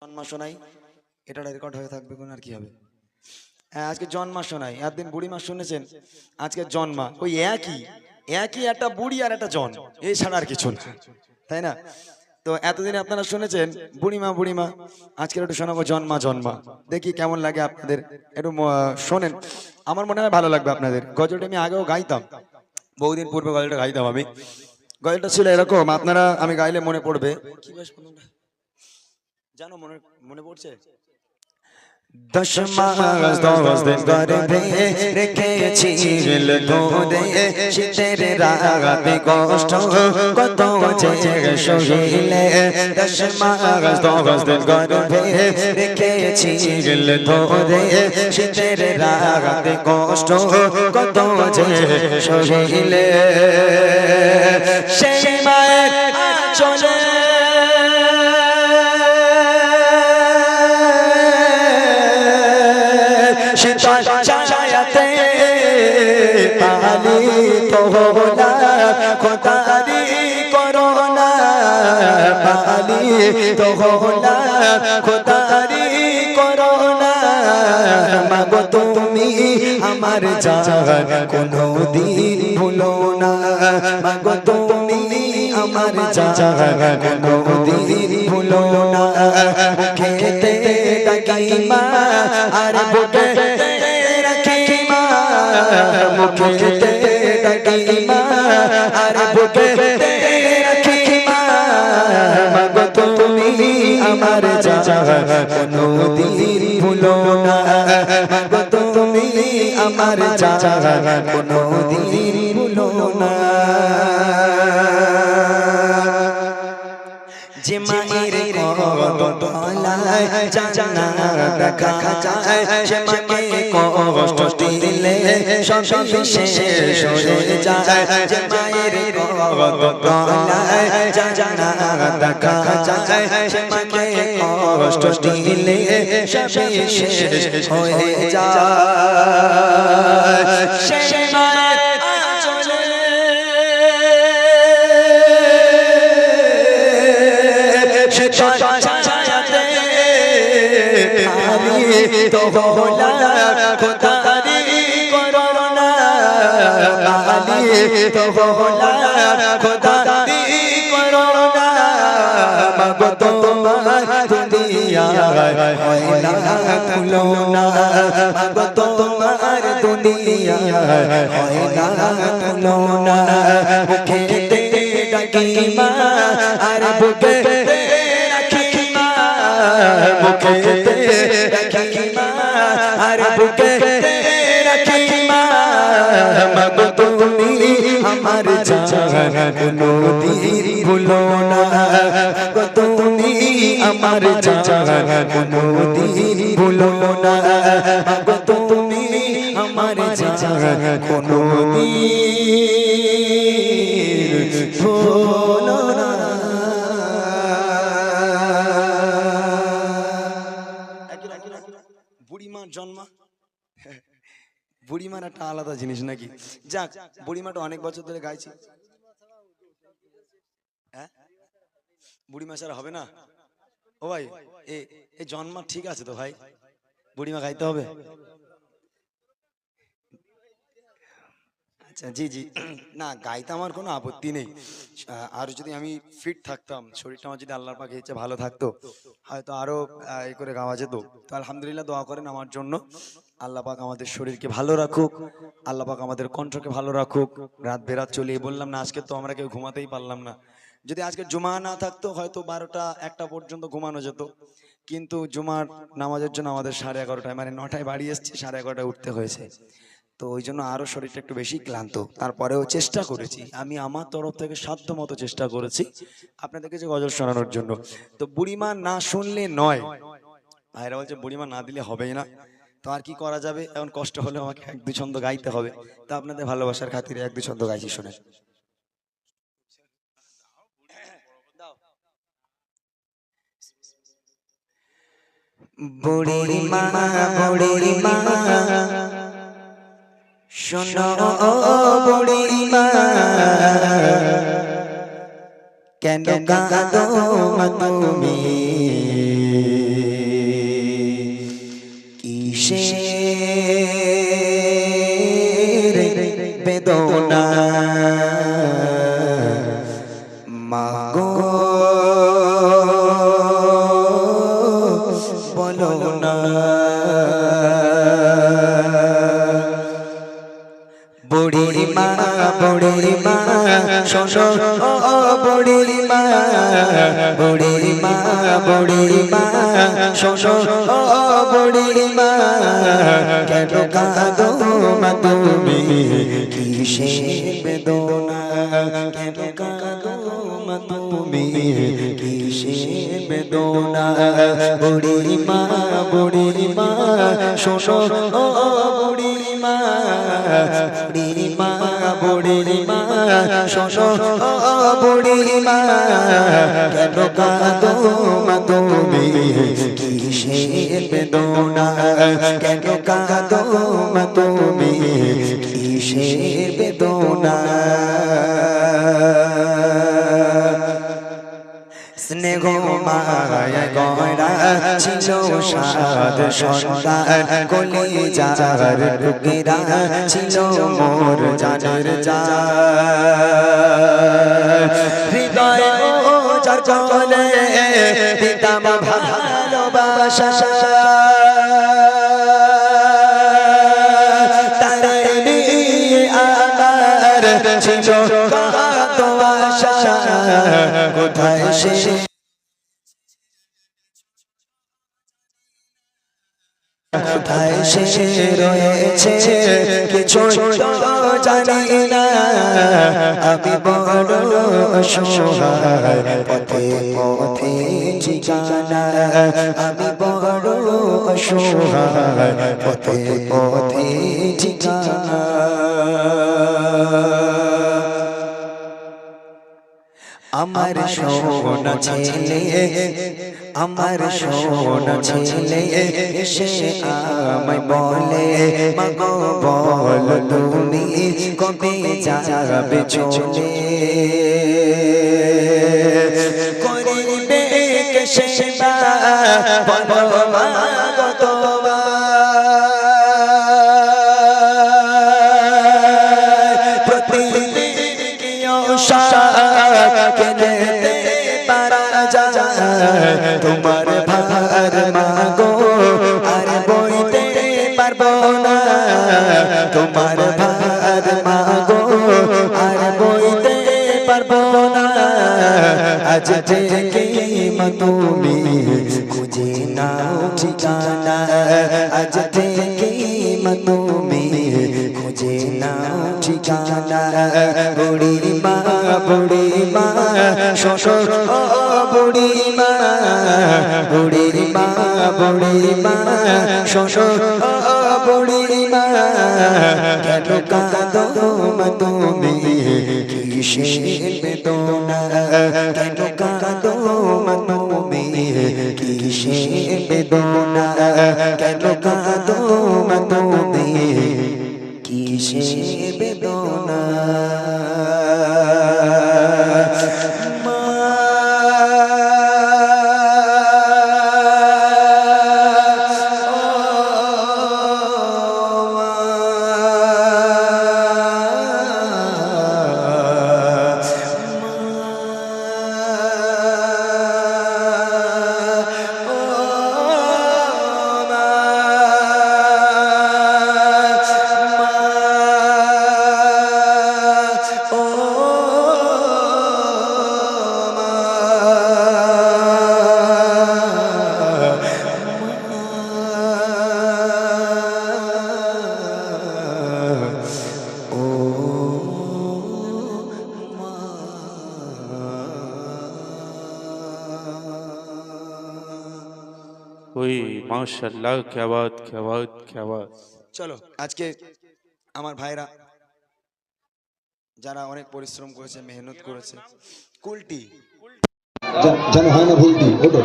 জন্মা শোনাই, এটা রেকর্ড হয়ে থাকবে কোন আর কি হবে। হ্যাঁ, আজকে জন্মা শোনাই, একদিন বুড়ি মা শুনেছেন, আজকে জন্মা, ওই একই একই একটা বুড়ি আর একটা জন, এই ছাড়া আর কিছু না, তাই না? তো এতদিন আপনারা শুনেছেন বুড়িমা বুড়িমা, আজকে একটু শোনাবো জন্মা জন্মা, দেখি কেমন লাগে আপনাদের, একটু শোনেন, আমার মনে হয় ভালো লাগবে আপনাদের। গজলটা আমি আগেও গাইতাম, বহুদিন পূর্বে গজলটা গাইতাম আমি। গজলটা ছিল এরকম, আপনারা আমি গাইলে মনে পড়বে, কি বেশ জানো, মনে মনে পড়ছে? 10 মাস 10 দিন গর্ভে রেখেছিল গোদে, শীতের রাতে কষ্ট কত যে সহিলে। 10 মাস 10 দিন গর্ভে রেখেছিল গোদে, শীতের রাতে কষ্ট কত যে সহিলে। সেই মায়ের আঁচলে ছায়াতে পালিত হলা খোদারি করোনা, পালিত হলা খোদারি করোনা। মাগো তুমি আমার জান কোনদিন ভুলো না, মাগো তুমি আমার জান কোনদিন ভুলো না। মুখেতে ডাকি মা আর বুকে রাখি মা, মুখেতে ডাকি মা আর বুকে রাখি মা। মাগো তুমি আমার জান কোনদিন ভুলো না, মাগো তুমি আমার জান কোনদিন ভুলো না। যে মায়ের কদমতলায় জান্নাত দেখা যায়, সে মাকে কষ্ট দিলে সব শেষ হয়ে যায়। যে মায়ের কদমতলায় জান্নাত দেখা যায়, সে মাকে কষ্ট দিলে সব শেষ হয়ে যায়। সে মায়ের ছায়াতে পালিত হলা খোদারি করোনা, পালিত হলা খোদারি করোনা। মাগো তোমার দুনিয়ায় হয় না তুলনা, মাগো তোমার দুনিয়ায় হয় না তুলনা। মুখেতে ডাকি মা আর বুকে রাখি মা, মুখেতে রাখি মা আর বুকে রাখি মা। মাগো তুমি আমার জান কোনদিন ভুলো না, মাগো তুমি আমার জান কোনদিন ভুলো না, মাগো তুমি আমার জান কোনদিন ভুলো না। বুড়িমার জন্মা, বুড়িমার একটা আলাদা জিনিস নাকি। যাক, বুড়িমাটা অনেক বছর ধরে গাইছি। হ্যাঁ, বুড়িমা ছাড়া হবে না। ও ভাই, এই জন্মা ঠিক আছে তো ভাই, বুড়িমা গাইতে হবে। আচ্ছা, জি জি, না গাইতে আমার কোনো আপত্তি নেই। আর যদি আমি ফিট থাকতাম, শরীরটা আমার যদি আল্লাহর পাকে ইচ্ছে ভালো থাকতো, হয়তো আরো এই করে গাওয়া যেত। তো আলহামদুলিল্লাহ, দোয়া করেন আমার জন্য, আল্লাহ পাক আমাদের শরীরকে ভালো রাখুক, আল্লাহ পাক আমাদের কণ্ঠকে ভালো রাখুক। রাত বেরাত চলিয়ে বললাম না, আজকে তো আমরা কেউ ঘুমাতেই পারলাম না। যদি আজকে জুমা না থাকতো হয়তো 12টা 1টা পর্যন্ত ঘুমানো যেত, কিন্তু জুমার নামাজের জন্য আমাদের 11:30টায়, মানে 9টায় বাড়ি এসেছি, 11:30টায় উঠতে হয়েছে। তো ওই জন্য আরো শরীরটা একটু বেশি ক্লান্ত। তারপরেও চেষ্টা করেছি, আমি আমার তরফ থেকে সাধ্য মতো চেষ্টা করেছি আপনাদেরকে যে গজল শোনানোর জন্য। তো বুড়িমা না শুনলে নয়, ভাইরা বলছে বুড়িমা না দিলে হবেই না। তো আর কি করা যাবে, এখন কষ্ট হলে আমাকে 1-2 ছন্দ গাইতে হবে। তো আপনাদের ভালোবাসার খাতিরে 1-2 ছন্দ গাইছি, শোনেন। বুড়িমা বুড়িমা শোনো বুড়িমা, কেন কাঁদো তুমি? কিসের বেদনা মাগো বলো না বুড়ি মা শোনো ও বুড়ি মা শোনো ও বুড়ি মা কেন কাঁদো মা তুমি কিসের বেদনা কেন কাঁদো মা তুমি কিসের বেদনা বুড়ি মা শোনো ও বুড়ি মা শোনো ও বুড়ি মা কেন কাঁদো মা তুমি কিসের বেদনা কেন কাঁদো মা তুমি কিসের বেদনা স্নেহ মায়া গয়রা ছিল সাদ সন্তান কলিজার টুকরা ছিল মোর জানের জান হৃদয় ও যার চলে দিতাম ভালোবাসা তারে নিয়ে আমার ছিল কত আশা কোথায় সে কোথায় সে রয়েছে কিছু জানি না আমি বড় অসহায় পথে পথে ঠিকানা আমি বড় অসহায় পথে পথে ঠিকানা আমার সোনা ছেলে এসে আমায় বলে মাগো বল তুমি কবে যাবে চলে করিবে কে সেবা বলো মাগো তোমার প্রতিদিন কি আশা কেনে পারা যায় তোমার ভার মাগো আর বইতে পারবো না তোমার ভার মাগো আর বইতে পারবো না আজ থেকে মা তুমি খুঁজে নাও ঠিকানা আজ থেকে মা তুমি খুঁজে নাও ঠিকানা বুড়ি মা শোনো ও বুড়ি মা শোনো ও বুড়ি মা কেন কাঁদো মা তুমি কিসের বেদনা কেন কাঁদো মা তুমি কিসের বেদনা কেন কাঁদো মা তুমি কিসের বেদনা ওই মাশাআল্লাহ क्या बात क्या बात क्या बात চলো আজকে আমার ভাইরা যারা অনেক পরিশ্রম করেছে মেহনত করেছে কুলটি যেন হয় না ভুলটি ওটো